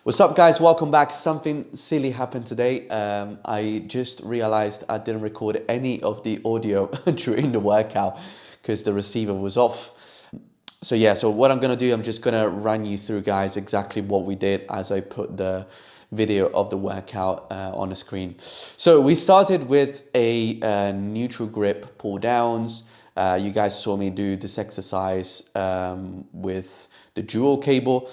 What's up, guys? Welcome back. Something silly happened today. I just realized I didn't record any of the audio during the workout because the receiver was off. So what I'm gonna do, I'm just gonna run you through, guys, exactly what we did as I put the video of the workout on the screen. So we started with a neutral grip pull downs. You guys saw me do this exercise with the dual cable.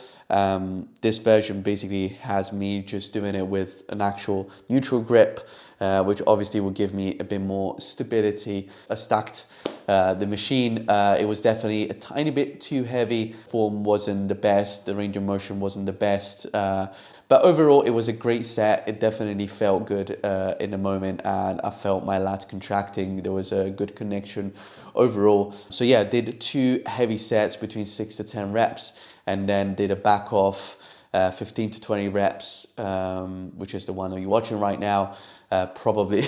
This version basically has me just doing it with an actual neutral grip, which obviously will give me a bit more stability. I stacked the machine. It was definitely a tiny bit too heavy. Form wasn't the best, the range of motion wasn't the best, but overall it was a great set. It definitely felt good in the moment, and I felt my lats contracting. There was a good connection overall. So yeah, I did 2 heavy sets between 6 to 10 reps, and then did a back off 15 to 20 reps, which is the one that you're watching right now, probably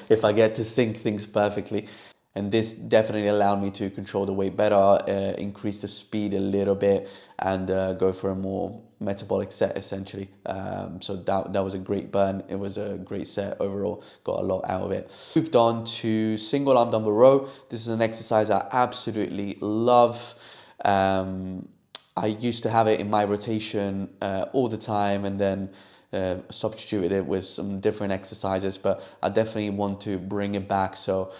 if I get to sync things perfectly. And this definitely allowed me to control the weight better, increase the speed a little bit, and go for a more metabolic set essentially. So that was a great burn. It was a great set overall. Got a lot out of it. Moved on to single arm dumbbell row. This is an exercise I absolutely love. I used to have it in my rotation all the time, and then substituted it with some different exercises, but I definitely want to bring it back. So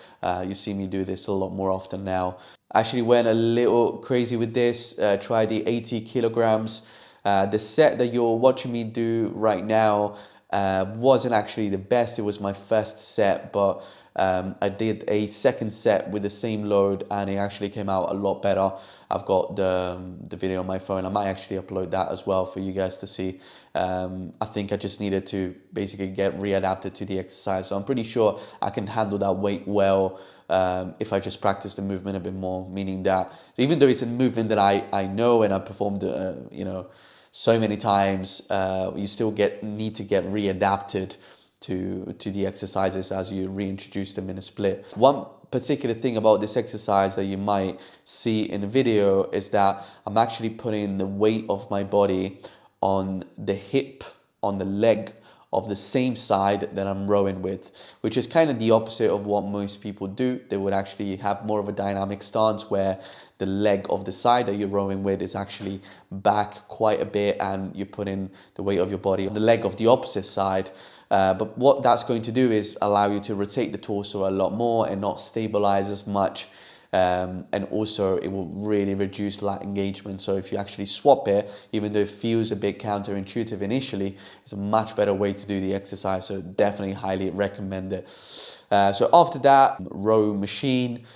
you see me do this a lot more often now. I actually went a little crazy with this, tried the 80 kilograms. The set that you're watching me do right now wasn't actually the best. It was my first set, but I did a second set with the same load, and it actually came out a lot better. I've got the video on my phone. I might actually upload that as well for you guys to see. I think I just needed to basically get readapted to the exercise. So I'm pretty sure I can handle that weight well if I just practice the movement a bit more, meaning that even though it's a movement that I know and I performed, so many times, you still need to get readapted to the exercises as you reintroduce them in a split. One particular thing about this exercise that you might see in the video is that I'm actually putting the weight of my body on the hip, on the leg of the same side that I'm rowing with, which is kind of the opposite of what most people do. They would actually have more of a dynamic stance where the leg of the side that you're rowing with is actually back quite a bit, and you're putting the weight of your body on the leg of the opposite side. But what that's going to do is allow you to rotate the torso a lot more and not stabilize as much. And also it will really reduce lat engagement. So if you actually swap it, even though it feels a bit counterintuitive initially, it's a much better way to do the exercise. So definitely highly recommend it. So after that, row machine.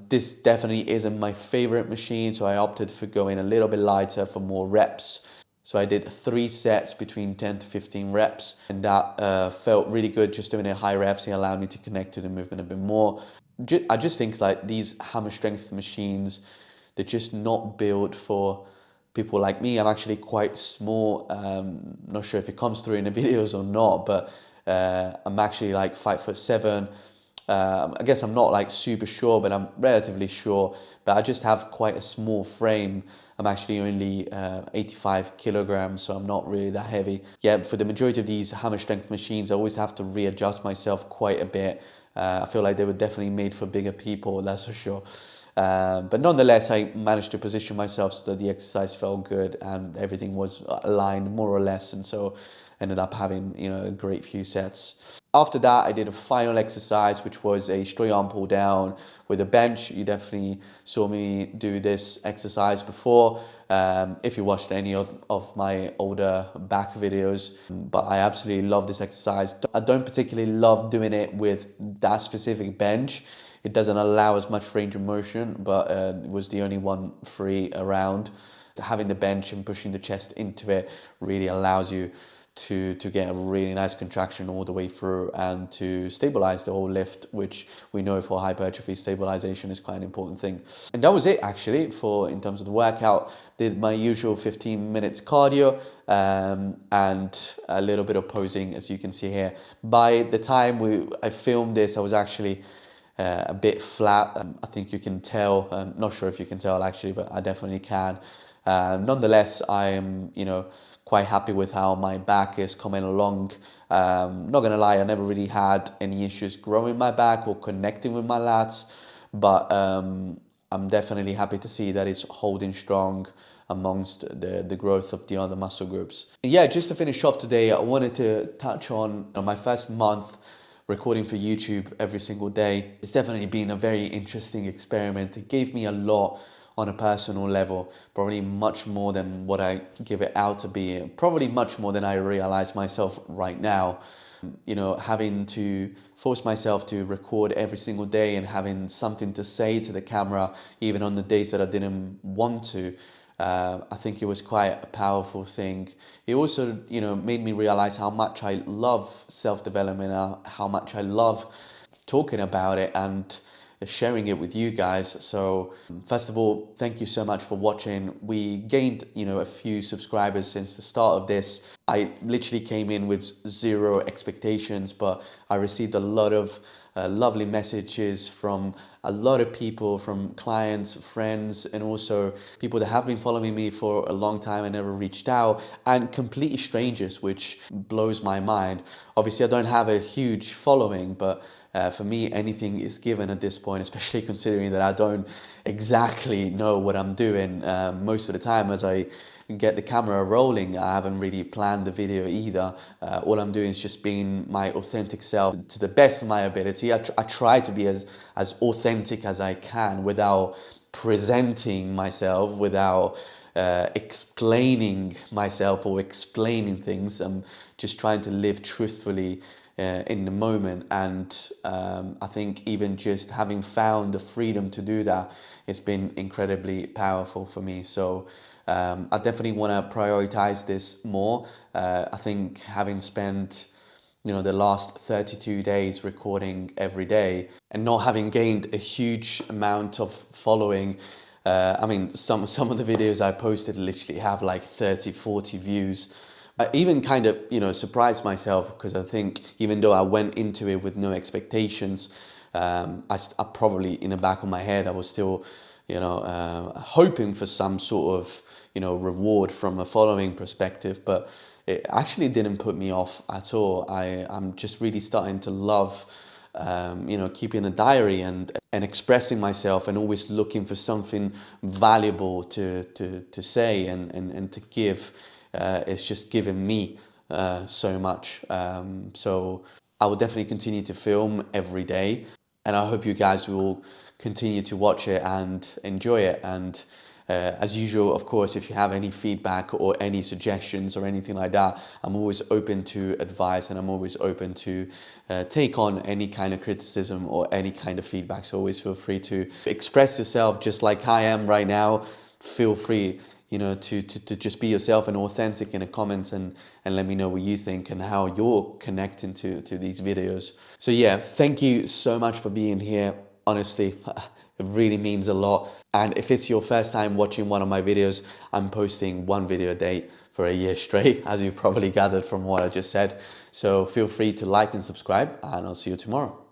This definitely isn't my favorite machine, so I opted for going a little bit lighter for more reps. So I did 3 sets between 10 to 15 reps, and that felt really good. Just doing it high reps, it allowed me to connect to the movement a bit more. I just think like these hammer strength machines, they're just not built for people like me. I'm actually quite small. Not sure if it comes through in the videos or not, but I'm actually like 5'7". I guess I'm not like super sure, but I'm relatively sure. But I just have quite a small frame. I'm actually only 85 kilograms, so I'm not really that heavy. Yeah, for the majority of these hammer strength machines, I always have to readjust myself quite a bit. I feel like they were definitely made for bigger people, that's for sure. But nonetheless, I managed to position myself so that the exercise felt good and everything was aligned more or less, and so ended up having a great few sets. After that, I did a final exercise, which was a straight arm pull down with a bench. You definitely saw me do this exercise before, if you watched any of my older back videos. But I absolutely love this exercise. I don't particularly love doing it with that specific bench. It doesn't allow as much range of motion, but it was the only one free around. Having the bench and pushing the chest into it really allows you to get a really nice contraction all the way through and to stabilize the whole lift, which we know for hypertrophy, stabilization is quite an important thing. And that was it actually for in terms of the workout. Did my usual 15 minutes cardio and a little bit of posing, as you can see here. By the time I filmed this, I was actually a bit flat. I think you can tell. I'm not sure if you can tell actually, but I definitely can. Nonetheless, I am, quite happy with how my back is coming along. Not gonna lie, I never really had any issues growing my back or connecting with my lats, but I'm definitely happy to see that it's holding strong amongst the growth of the other muscle groups. Yeah, just to finish off today, I wanted to touch on my first month recording for YouTube every single day. It's definitely been a very interesting experiment. It gave me a lot on a personal level, probably much more than what I give it out to be, probably much more than I realize myself right now. You know, having to force myself to record every single day and having something to say to the camera, even on the days that I didn't want to. I think it was quite a powerful thing. It also, you know, made me realize how much I love self-development, how much I love talking about it and sharing it with you guys. So first of all, thank you so much for watching. We gained, you know, a few subscribers since the start of this. I literally came in with zero expectations, but I received a lot of lovely messages from a lot of people, from clients, friends, and also people that have been following me for a long time and never reached out, and completely strangers, which blows my mind. Obviously, I don't have a huge following, but for me, anything is given at this point, especially considering that I don't exactly know what I'm doing most of the time. As I get the camera rolling, I haven't really planned the video either. All I'm doing is just being my authentic self to the best of my ability. I try to be as authentic as I can without presenting myself, without explaining myself or explaining things. I'm just trying to live truthfully in the moment, and I think even just having found the freedom to do that, it's been incredibly powerful for me. So I definitely want to prioritize this more. I think having spent, you know, the last 32 days recording every day and not having gained a huge amount of following, I mean, some of the videos I posted literally have like 30, 40 views. I even kind of, you know, surprised myself, because I think even though I went into it with no expectations, I probably in the back of my head, I was still, you know, hoping for some sort of, you know, reward from a following perspective, but it actually didn't put me off at all. I'm just really starting to love, you know, keeping a diary and expressing myself and always looking for something valuable to say and to give. It's just given me so much. So I will definitely continue to film every day, and I hope you guys will continue to watch it and enjoy it. And as usual, of course, if you have any feedback or any suggestions or anything like that, I'm always open to advice, and I'm always open to take on any kind of criticism or any kind of feedback. So always feel free to express yourself just like I am right now. Feel free, you know, to just be yourself and authentic in the comments, and let me know what you think and how you're connecting to these videos. So yeah, thank you so much for being here. Honestly, it really means a lot. And if it's your first time watching one of my videos, I'm posting one video a day for a year straight, as you probably gathered from what I just said. So feel free to like and subscribe, and I'll see you tomorrow.